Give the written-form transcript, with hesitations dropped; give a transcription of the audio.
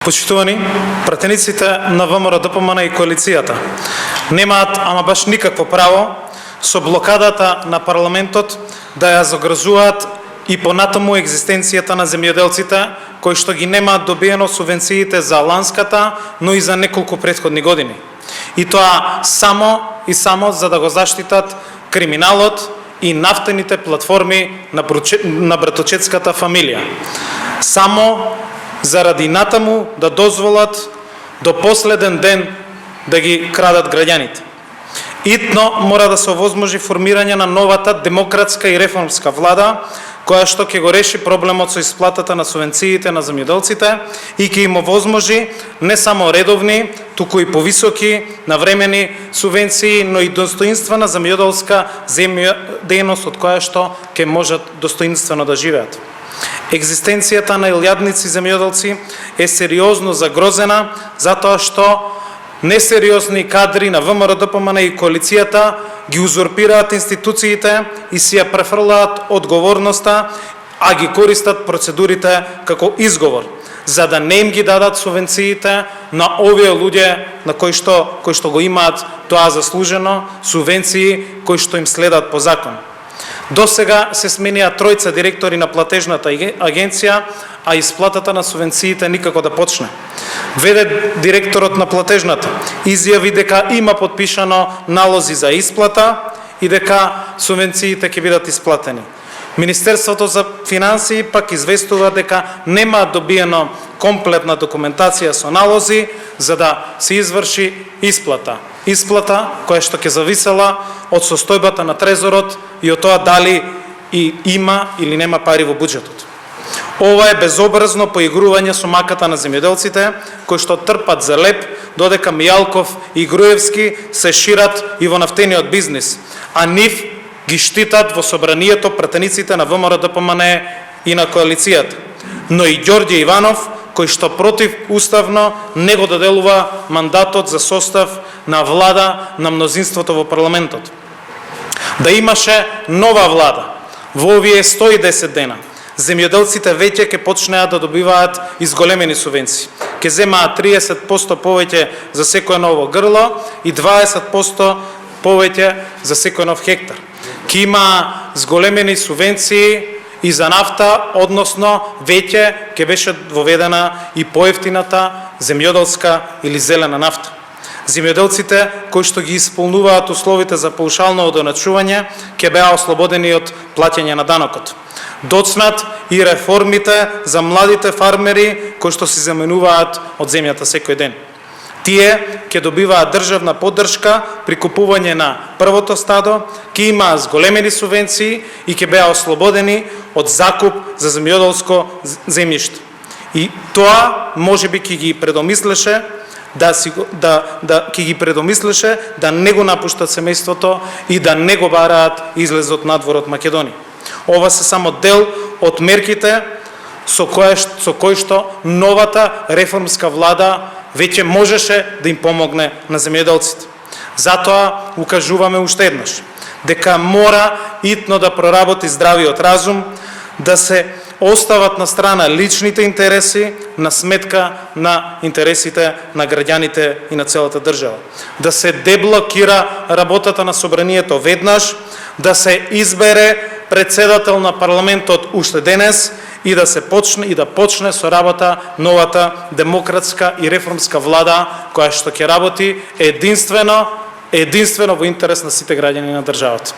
Почитувани, пратениците на ВМРО ДПМН и коалицијата немаат ама баш никакво право со блокадата на парламентот да ја загрозуваат и понатаму екзистенцијата на земјоделците кои што ги немаат добиено субвенциите за ланската, но и за неколку претходни години. И тоа само и само за да го заштитат криминалот и нафтените платформи на браточетската фамилија. Само заради натаму да дозволат до последен ден да ги крадат граѓаните. Итно мора да се овозможи формирање на новата демократска и реформска влада, која што ќе го реши проблемот со исплатата на субвенциите на земјоделците и ќе им овозможи не само редовни, туку и повисоки, навремени субвенции, но и достоинствена земјоделска дејност од која што ќе можат достоинствено да живеат. Екзистенцијата на илјадници земјоделци е сериозно загрозена затоа што несериозни кадри на ВМРО ДПМН и коалицијата ги узурпираат институциите и си ја префрлаат одговорноста, а ги користат процедурите како изговор, за да не им ги дадат субвенциите на овие луѓе на кои што го имаат тоа заслужено, субвенции кои што им следат по закон. До сега се сменија тројца директори на платежната агенција, а исплатата на субвенциите никако да почне. Веде директорот на платежната изјави дека има подпишано налози за исплата и дека субвенциите ќе бидат исплатени. Министерството за финансии пак известува дека нема добиено комплетна документација со налози за да се изврши исплата. Исплата која што ќе зависела од состојбата на трезорот и од тоа дали и има или нема пари во буџетот. Ова е безобразно поигрување со маката на земјоделците кои што трпат за леп, додека Мијалков и Груевски се шират и во нафтениот бизнис, а нив ги штитат во собранието пратениците на ВМРО ДПМН и на коалицијата. Но и Ѓорѓе Иванов, кој што против уставно не го доделува мандатот за состав на влада на мнозинството во парламентот. Да имаше нова влада во овие 110 дена, земјоделците веќе ќе почнеат да добиваат изголемени субвенции. Ќе земаат 30% повеќе за секој ново грло и 20% повеќе за секој нов хектар. Ќе има зголемени субвенции и за нафта, односно веќе ќе беше воведена и поевтината земјоделска или зелена нафта. Земјоделците кои што ги исполнуваат условите за паушално одоначување ќе беа ослободени од плаќање на данокот. Доцнат и реформите за младите фармери кои што се заменуваат од земјата секој ден. Тие ќе добиваат државна поддршка при купување на првото стадо, ќе имаат зголемени субвенции и ќе беа ослободени од закуп за земјоделско земјиште. И тоа можеби ќе ги предомислеше да не го напуштат семејството и да не го бараат излезот надвор од Македонија. Ова се само дел од мерките со кои што новата реформска влада веќе можеше да им помогне на земјоделците. Затоа укажуваме уште еднаш дека мора итно да проработи здравиот разум, да се остават на страна личните интереси на сметка на интересите на граѓаните и на целата држава. Да се деблокира работата на собранието веднаш, да се избере председател на парламентот уште денес и да почне со работа новата демократска и реформска влада која што ќе работи единствено во интерес на сите граѓани на државата.